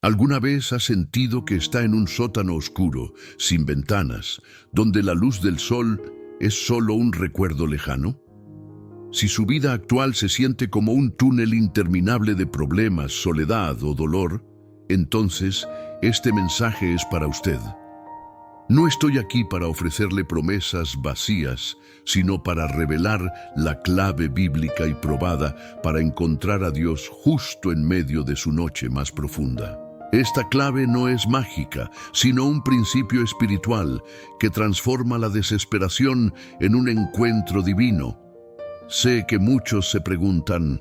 ¿Alguna vez ha sentido que está en un sótano oscuro, sin ventanas, donde la luz del sol es solo un recuerdo lejano? Si su vida actual se siente como un túnel interminable de problemas, soledad o dolor, entonces este mensaje es para usted. No estoy aquí para ofrecerle promesas vacías, sino para revelar la clave bíblica y probada para encontrar a Dios justo en medio de su noche más profunda. Esta clave no es mágica, sino un principio espiritual que transforma la desesperación en un encuentro divino. Sé que muchos se preguntan,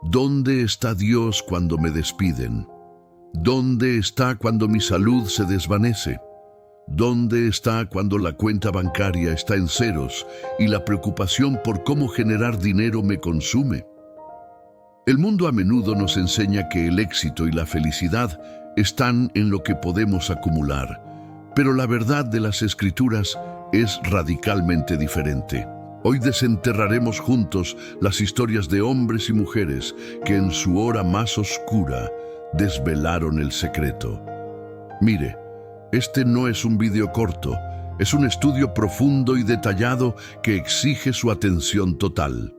¿dónde está Dios cuando me despiden? ¿Dónde está cuando mi salud se desvanece? ¿Dónde está cuando la cuenta bancaria está en ceros y la preocupación por cómo generar dinero me consume? El mundo a menudo nos enseña que el éxito y la felicidad están en lo que podemos acumular, pero la verdad de las Escrituras es radicalmente diferente. Hoy desenterraremos juntos las historias de hombres y mujeres que en su hora más oscura desvelaron el secreto. Mire, este no es un video corto, es un estudio profundo y detallado que exige su atención total.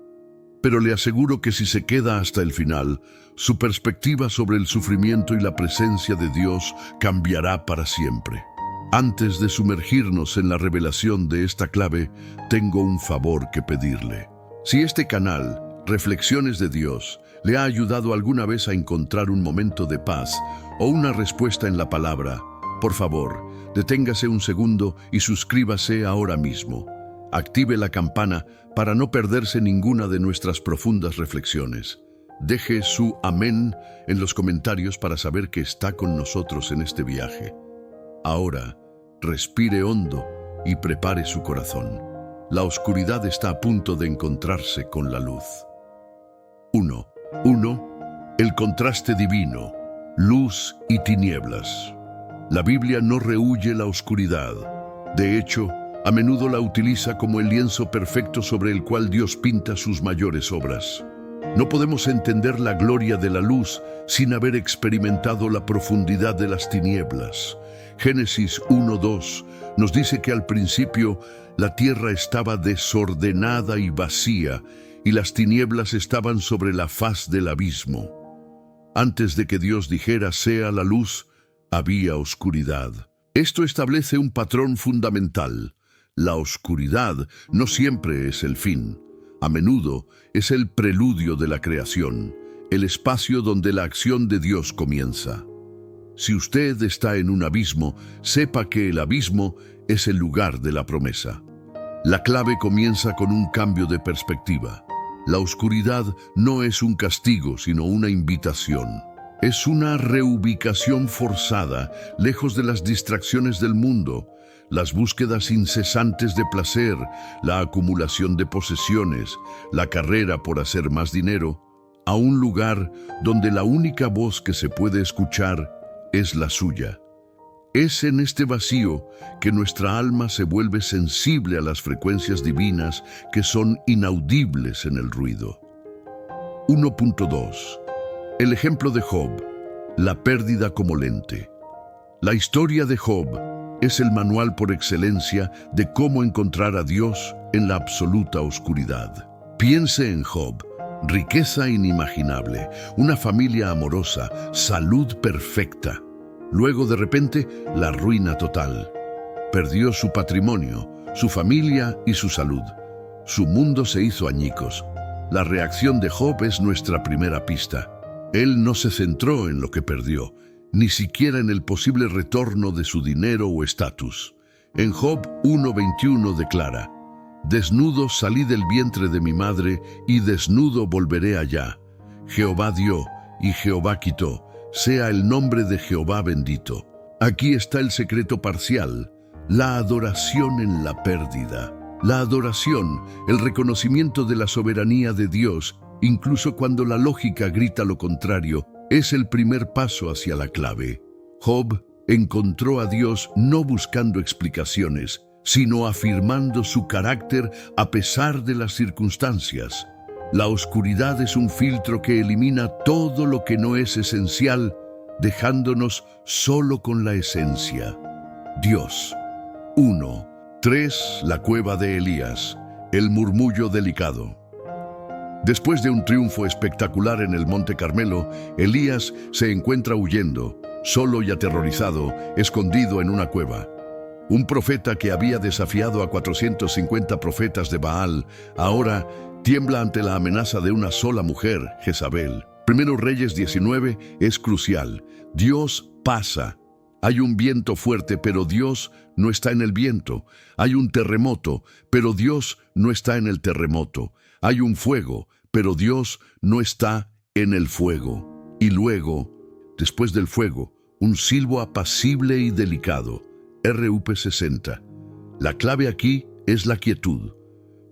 Pero le aseguro que si se queda hasta el final, su perspectiva sobre el sufrimiento y la presencia de Dios cambiará para siempre. Antes de sumergirnos en la revelación de esta clave, tengo un favor que pedirle. Si este canal, Reflexiones de Dios, le ha ayudado alguna vez a encontrar un momento de paz o una respuesta en la palabra, por favor, deténgase un segundo y suscríbase ahora mismo. Active la campana para no perderse ninguna de nuestras profundas reflexiones. Deje su amén en los comentarios para saber que está con nosotros en este viaje. Ahora, respire hondo y prepare su corazón. La oscuridad está a punto de encontrarse con la luz. 1. El contraste divino, luz y tinieblas. La Biblia no rehúye la oscuridad. De hecho, a menudo la utiliza como el lienzo perfecto sobre el cual Dios pinta sus mayores obras. No podemos entender la gloria de la luz sin haber experimentado la profundidad de las tinieblas. Génesis 1:2 nos dice que al principio la tierra estaba desordenada y vacía, y las tinieblas estaban sobre la faz del abismo. Antes de que Dios dijera sea la luz, había oscuridad. Esto establece un patrón fundamental. La oscuridad no siempre es el fin. A menudo es el preludio de la creación, el espacio donde la acción de Dios comienza. Si usted está en un abismo, sepa que el abismo es el lugar de la promesa. La clave comienza con un cambio de perspectiva. La oscuridad no es un castigo, sino una invitación. Es una reubicación forzada, lejos de las distracciones del mundo, las búsquedas incesantes de placer, la acumulación de posesiones, la carrera por hacer más dinero, a un lugar donde la única voz que se puede escuchar es la suya. Es en este vacío que nuestra alma se vuelve sensible a las frecuencias divinas que son inaudibles en el ruido. 1.2. El ejemplo de Job, la pérdida como lente. La historia de Job es el manual por excelencia de cómo encontrar a Dios en la absoluta oscuridad. Piense en Job, riqueza inimaginable, una familia amorosa, salud perfecta. Luego de repente, la ruina total. Perdió su patrimonio, su familia y su salud. Su mundo se hizo añicos. La reacción de Job es nuestra primera pista. Él no se centró en lo que perdió, ni siquiera en el posible retorno de su dinero o estatus. En Job 1:21 declara, «Desnudo salí del vientre de mi madre, y desnudo volveré allá. Jehová dio, y Jehová quitó. Sea el nombre de Jehová bendito». Aquí está el secreto parcial, la adoración en la pérdida. La adoración, el reconocimiento de la soberanía de Dios, incluso cuando la lógica grita lo contrario, es el primer paso hacia la clave. Job encontró a Dios no buscando explicaciones, sino afirmando su carácter a pesar de las circunstancias. La oscuridad es un filtro que elimina todo lo que no es esencial dejándonos solo con la esencia. Dios. 1. 3. La cueva de Elías. El murmullo delicado. Después de un triunfo espectacular en el Monte Carmelo, Elías se encuentra huyendo, solo y aterrorizado, escondido en una cueva. Un profeta que había desafiado a 450 profetas de Baal, ahora tiembla ante la amenaza de una sola mujer, Jezabel. Primero Reyes 19 es crucial. Dios pasa. Hay un viento fuerte, pero Dios no está en el viento. Hay un terremoto, pero Dios no está en el terremoto. Hay un fuego, pero Dios no está en el fuego. Y luego, después del fuego, un silbo apacible y delicado. RUP 60. La clave aquí es la quietud.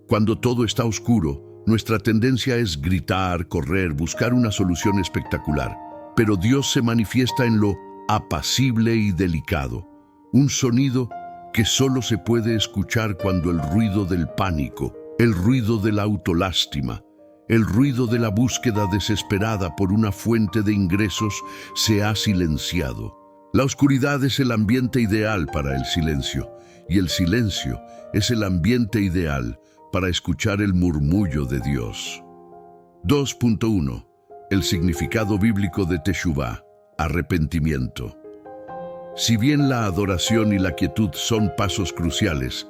Cuando todo está oscuro, nuestra tendencia es gritar, correr, buscar una solución espectacular. Pero Dios se manifiesta en lo apacible y delicado. Un sonido que solo se puede escuchar cuando el ruido del pánico, el ruido de la autolástima, el ruido de la búsqueda desesperada por una fuente de ingresos se ha silenciado. La oscuridad es el ambiente ideal para el silencio, y el silencio es el ambiente ideal para escuchar el murmullo de Dios. 2.1. El significado bíblico de Teshuvá, arrepentimiento. Si bien la adoración y la quietud son pasos cruciales,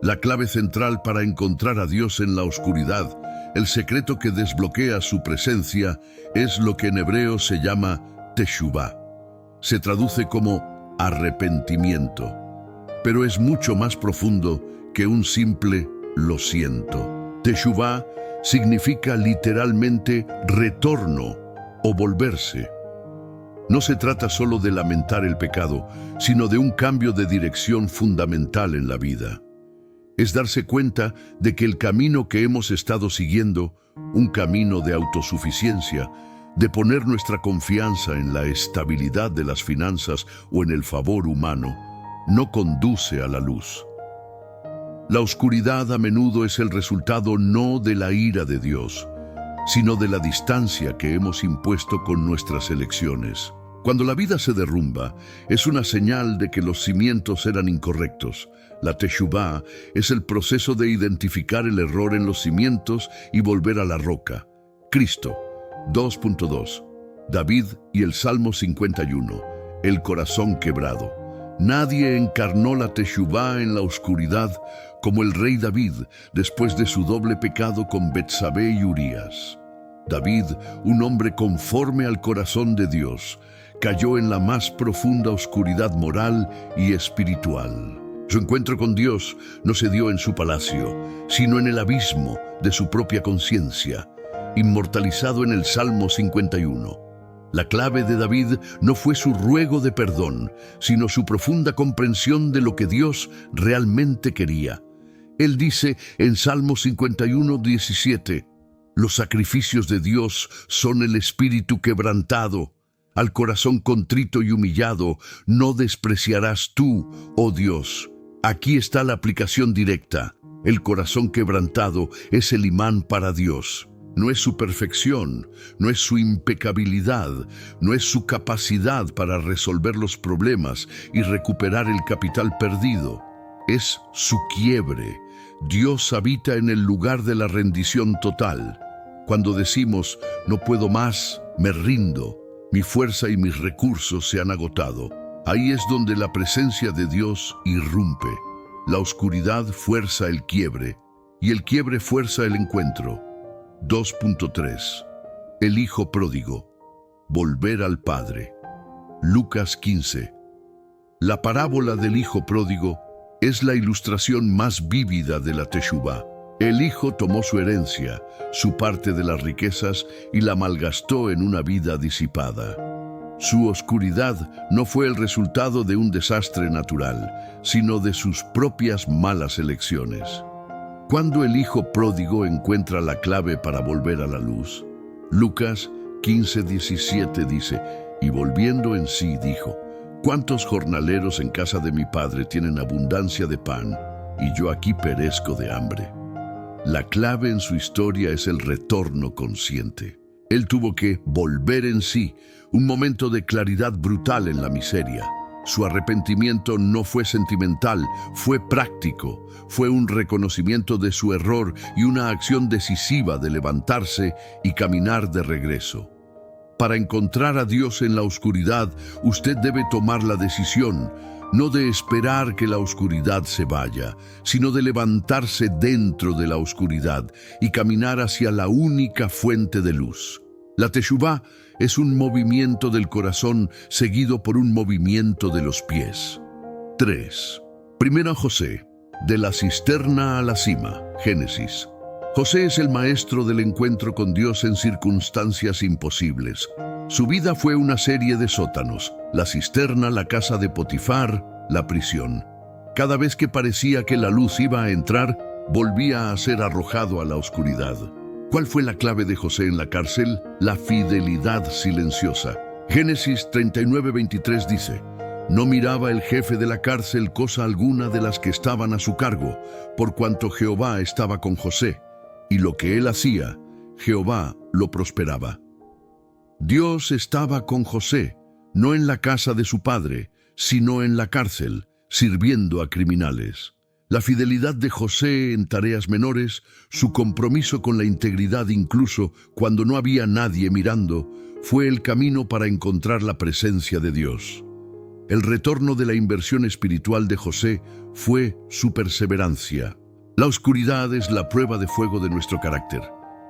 la clave central para encontrar a Dios en la oscuridad, el secreto que desbloquea su presencia, es lo que en hebreo se llama Teshuvá. Se traduce como arrepentimiento, pero es mucho más profundo que un simple lo siento. Teshuvá significa literalmente retorno o volverse. No se trata solo de lamentar el pecado, sino de un cambio de dirección fundamental en la vida. Es darse cuenta de que el camino que hemos estado siguiendo, un camino de autosuficiencia, de poner nuestra confianza en la estabilidad de las finanzas o en el favor humano, no conduce a la luz. La oscuridad a menudo es el resultado no de la ira de Dios, sino de la distancia que hemos impuesto con nuestras elecciones. Cuando la vida se derrumba, es una señal de que los cimientos eran incorrectos. La Teshuvá es el proceso de identificar el error en los cimientos y volver a la roca. Cristo. 2.2. David y el Salmo 51. El corazón quebrado. Nadie encarnó la Teshuvá en la oscuridad como el rey David después de su doble pecado con Betsabé y Urías. David, un hombre conforme al corazón de Dios, cayó en la más profunda oscuridad moral y espiritual. Su encuentro con Dios no se dio en su palacio, sino en el abismo de su propia conciencia, inmortalizado en el Salmo 51. La clave de David no fue su ruego de perdón, sino su profunda comprensión de lo que Dios realmente quería. Él dice en Salmo 51:17, los sacrificios de Dios son el espíritu quebrantado. Al corazón contrito y humillado no despreciarás tú, oh Dios. Aquí está la aplicación directa. El corazón quebrantado es el imán para Dios. No es su perfección, no es su impecabilidad, no es su capacidad para resolver los problemas y recuperar el capital perdido. Es su quiebre. Dios habita en el lugar de la rendición total. Cuando decimos, no puedo más, me rindo, mi fuerza y mis recursos se han agotado, ahí es donde la presencia de Dios irrumpe. La oscuridad fuerza el quiebre y el quiebre fuerza el encuentro. 2.3. El hijo pródigo. Volver al Padre. Lucas 15. La parábola del hijo pródigo es la ilustración más vívida de la Teshuvá. El hijo tomó su herencia, su parte de las riquezas, y la malgastó en una vida disipada. Su oscuridad no fue el resultado de un desastre natural, sino de sus propias malas elecciones. ¿Cuándo el hijo pródigo encuentra la clave para volver a la luz? Lucas 15:17 dice, y volviendo en sí dijo, ¿cuántos jornaleros en casa de mi padre tienen abundancia de pan, y yo aquí perezco de hambre? La clave en su historia es el retorno consciente. Él tuvo que volver en sí, un momento de claridad brutal en la miseria. Su arrepentimiento no fue sentimental, fue práctico, fue un reconocimiento de su error y una acción decisiva de levantarse y caminar de regreso. Para encontrar a Dios en la oscuridad, usted debe tomar la decisión, no de esperar que la oscuridad se vaya, sino de levantarse dentro de la oscuridad y caminar hacia la única fuente de luz. La Teshuvá es un movimiento del corazón seguido por un movimiento de los pies. 3. Primero José, de la cisterna a la cima, Génesis. José es el maestro del encuentro con Dios en circunstancias imposibles. Su vida fue una serie de sótanos, la cisterna, la casa de Potifar, la prisión. Cada vez que parecía que la luz iba a entrar, volvía a ser arrojado a la oscuridad. ¿Cuál fue la clave de José en la cárcel? La fidelidad silenciosa. Génesis 39:23 dice: No miraba el jefe de la cárcel cosa alguna de las que estaban a su cargo, por cuanto Jehová estaba con José, y lo que él hacía, Jehová lo prosperaba. Dios estaba con José, no en la casa de su padre, sino en la cárcel, sirviendo a criminales. La fidelidad de José en tareas menores, su compromiso con la integridad incluso cuando no había nadie mirando, fue el camino para encontrar la presencia de Dios. El retorno de la inversión espiritual de José fue su perseverancia. La oscuridad es la prueba de fuego de nuestro carácter.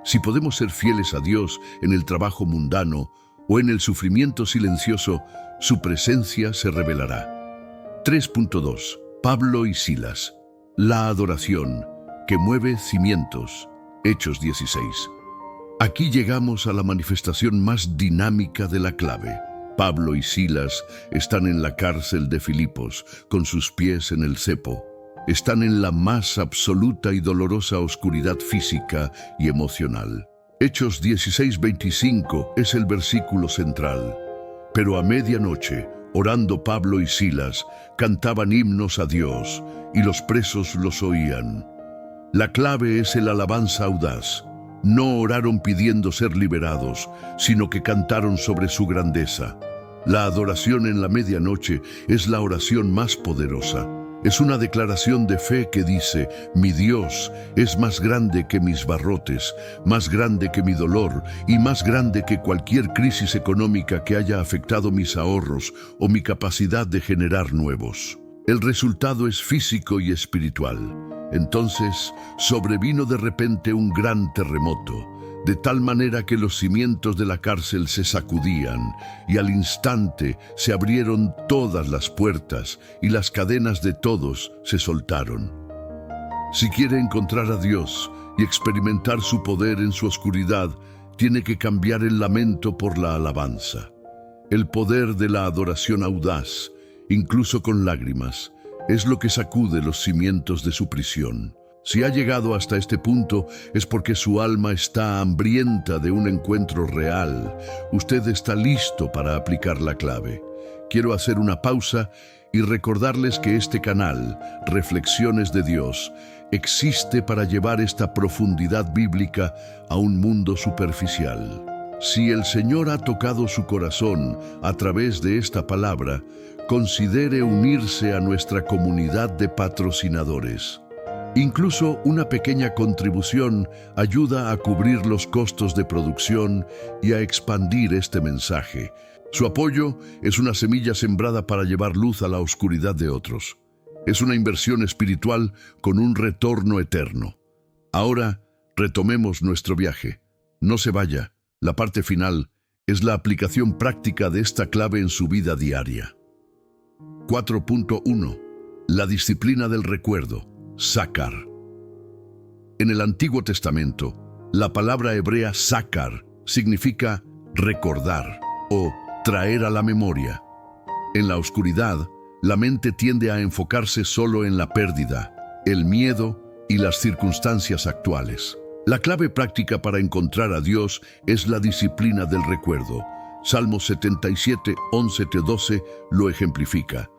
Si podemos ser fieles a Dios en el trabajo mundano o en el sufrimiento silencioso, su presencia se revelará. 3.2. Pablo y Silas. La adoración que mueve cimientos. Hechos 16. Aquí llegamos a la manifestación más dinámica de la clave. Pablo y Silas están en la cárcel de Filipos, con sus pies en el cepo. Están en la más absoluta y dolorosa oscuridad física y emocional. Hechos 16:25 es el versículo central. Pero a medianoche, orando Pablo y Silas, cantaban himnos a Dios, y los presos los oían. La clave es el alabanza audaz. No oraron pidiendo ser liberados, sino que cantaron sobre su grandeza. La adoración en la medianoche es la oración más poderosa. Es una declaración de fe que dice: mi Dios es más grande que mis barrotes, más grande que mi dolor y más grande que cualquier crisis económica que haya afectado mis ahorros o mi capacidad de generar nuevos. El resultado es físico y espiritual. Entonces sobrevino de repente un gran terremoto, de tal manera que los cimientos de la cárcel se sacudían, y al instante se abrieron todas las puertas y las cadenas de todos se soltaron. Si quiere encontrar a Dios y experimentar su poder en su oscuridad, tiene que cambiar el lamento por la alabanza. El poder de la adoración audaz, incluso con lágrimas, es lo que sacude los cimientos de su prisión. Si ha llegado hasta este punto, es porque su alma está hambrienta de un encuentro real. Usted está listo para aplicar la clave. Quiero hacer una pausa y recordarles que este canal, Reflexiones de Dios, existe para llevar esta profundidad bíblica a un mundo superficial. Si el Señor ha tocado su corazón a través de esta palabra, considere unirse a nuestra comunidad de patrocinadores. Incluso una pequeña contribución ayuda a cubrir los costos de producción y a expandir este mensaje. Su apoyo es una semilla sembrada para llevar luz a la oscuridad de otros. Es una inversión espiritual con un retorno eterno. Ahora, retomemos nuestro viaje. No se vaya. La parte final es la aplicación práctica de esta clave en su vida diaria. 4.1. La disciplina del recuerdo. Sakar. En el Antiguo Testamento, la palabra hebrea sakar significa recordar o traer a la memoria. En la oscuridad, la mente tiende a enfocarse solo en la pérdida, el miedo y las circunstancias actuales. La clave práctica para encontrar a Dios es la disciplina del recuerdo. Salmo 77, 11-12 lo ejemplifica.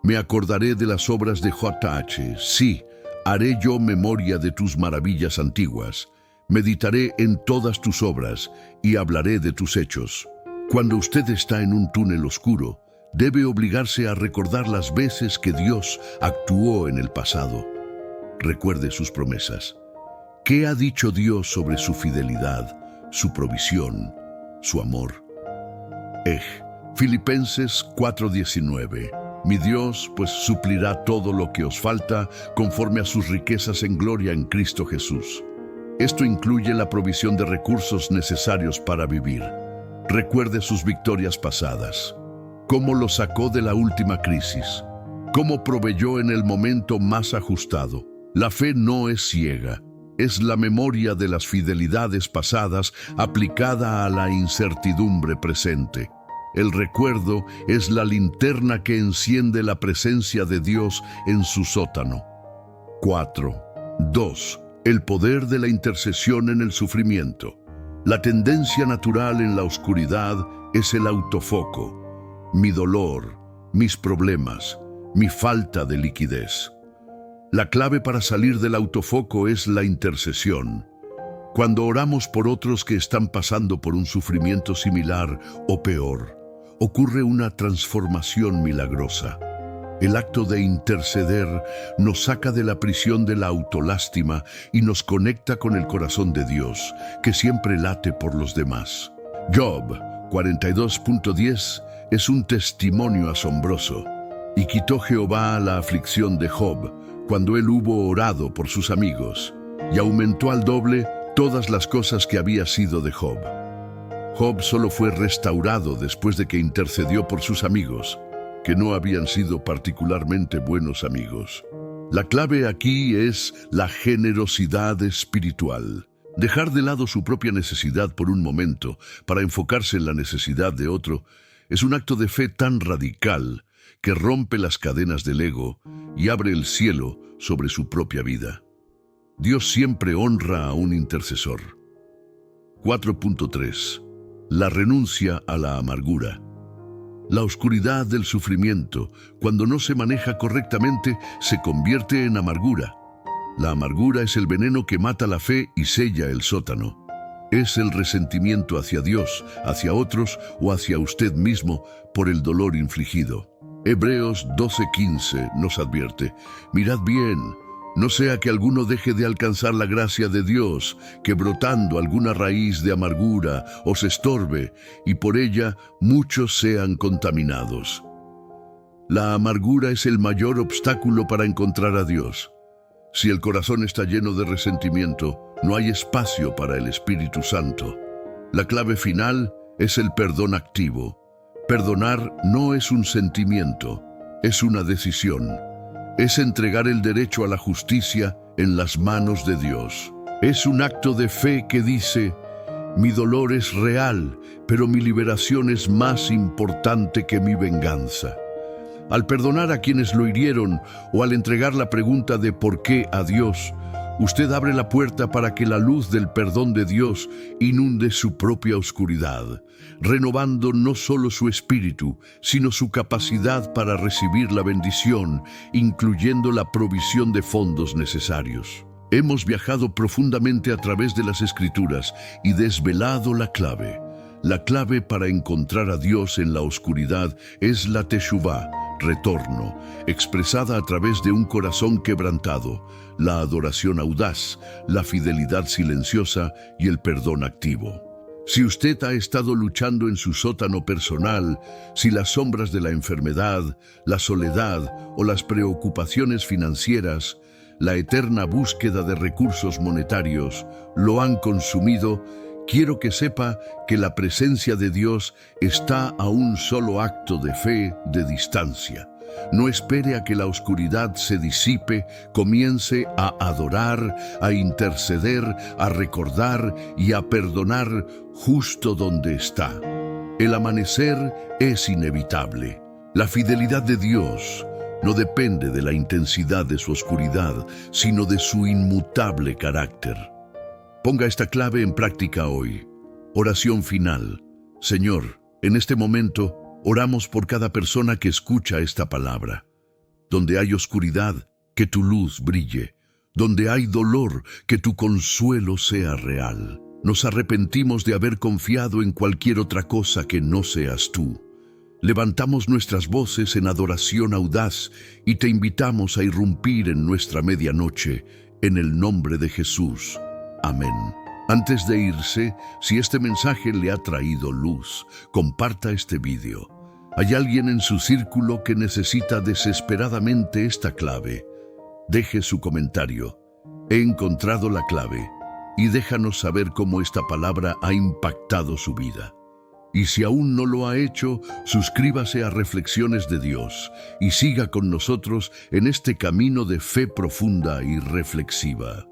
Me acordaré de las obras de JH. Sí, haré yo memoria de tus maravillas antiguas. Meditaré en todas tus obras y hablaré de tus hechos. Cuando usted está en un túnel oscuro, debe obligarse a recordar las veces que Dios actuó en el pasado. Recuerde sus promesas. ¿Qué ha dicho Dios sobre su fidelidad, su provisión, su amor? Filipenses 4:19. Mi Dios pues suplirá todo lo que os falta conforme a sus riquezas en gloria en Cristo Jesús. Esto incluye la provisión de recursos necesarios para vivir. Recuerde sus victorias pasadas. Cómo lo sacó de la última crisis. Cómo proveyó en el momento más ajustado. La fe no es ciega. Es la memoria de las fidelidades pasadas aplicada a la incertidumbre presente. El recuerdo es la linterna que enciende la presencia de Dios en su sótano. 4.2. El poder de la intercesión en el sufrimiento. La tendencia natural en la oscuridad es el autofoco. Mi dolor, mis problemas, mi falta de liquidez. La clave para salir del autofoco es la intercesión. Cuando oramos por otros que están pasando por un sufrimiento similar o peor, ocurre una transformación milagrosa. El acto de interceder nos saca de la prisión de la autolástima y nos conecta con el corazón de Dios, que siempre late por los demás. Job 42.10 es un testimonio asombroso. Y quitó Jehová la aflicción de Job, cuando él hubo orado por sus amigos, y aumentó al doble todas las cosas que había sido de Job. Job solo fue restaurado después de que intercedió por sus amigos, que no habían sido particularmente buenos amigos. La clave aquí es la generosidad espiritual. Dejar de lado su propia necesidad por un momento para enfocarse en la necesidad de otro es un acto de fe tan radical que rompe las cadenas del ego y abre el cielo sobre su propia vida. Dios siempre honra a un intercesor. 4.3. La renuncia a la amargura. La oscuridad del sufrimiento, cuando no se maneja correctamente, se convierte en amargura. La amargura es el veneno que mata la fe y sella el sótano. Es el resentimiento hacia Dios, hacia otros o hacia usted mismo por el dolor infligido. Hebreos 12:15 nos advierte: mirad bien, no sea que alguno deje de alcanzar la gracia de Dios, que brotando alguna raíz de amargura os estorbe, y por ella muchos sean contaminados. La amargura es el mayor obstáculo para encontrar a Dios. Si el corazón está lleno de resentimiento, no hay espacio para el Espíritu Santo. La clave final es el perdón activo. Perdonar no es un sentimiento, es una decisión. Es entregar el derecho a la justicia en las manos de Dios. Es un acto de fe que dice: mi dolor es real, pero mi liberación es más importante que mi venganza. Al perdonar a quienes lo hirieron o al entregar la pregunta de ¿por qué a Dios?, usted abre la puerta para que la luz del perdón de Dios inunde su propia oscuridad, renovando no solo su espíritu, sino su capacidad para recibir la bendición, incluyendo la provisión de fondos necesarios. Hemos viajado profundamente a través de las Escrituras y desvelado la clave. La clave para encontrar a Dios en la oscuridad es la teshuvá, retorno, expresada a través de un corazón quebrantado, la adoración audaz, la fidelidad silenciosa y el perdón activo. Si usted ha estado luchando en su sótano personal, si las sombras de la enfermedad, la soledad o las preocupaciones financieras, la eterna búsqueda de recursos monetarios lo han consumido, quiero que sepa que la presencia de Dios está a un solo acto de fe de distancia. No espere a que la oscuridad se disipe, comience a adorar, a interceder, a recordar y a perdonar justo donde está. El amanecer es inevitable. La fidelidad de Dios no depende de la intensidad de su oscuridad, sino de su inmutable carácter. Ponga esta clave en práctica hoy. Oración final. Señor, en este momento, oramos por cada persona que escucha esta palabra. Donde hay oscuridad, que tu luz brille. Donde hay dolor, que tu consuelo sea real. Nos arrepentimos de haber confiado en cualquier otra cosa que no seas tú. Levantamos nuestras voces en adoración audaz y te invitamos a irrumpir en nuestra medianoche, en el nombre de Jesús. Amén. Antes de irse, si este mensaje le ha traído luz, comparta este vídeo. Hay alguien en su círculo que necesita desesperadamente esta clave. Deje su comentario. He encontrado la clave. Y déjanos saber cómo esta palabra ha impactado su vida. Y si aún no lo ha hecho, suscríbase a Reflexiones de Dios y siga con nosotros en este camino de fe profunda y reflexiva.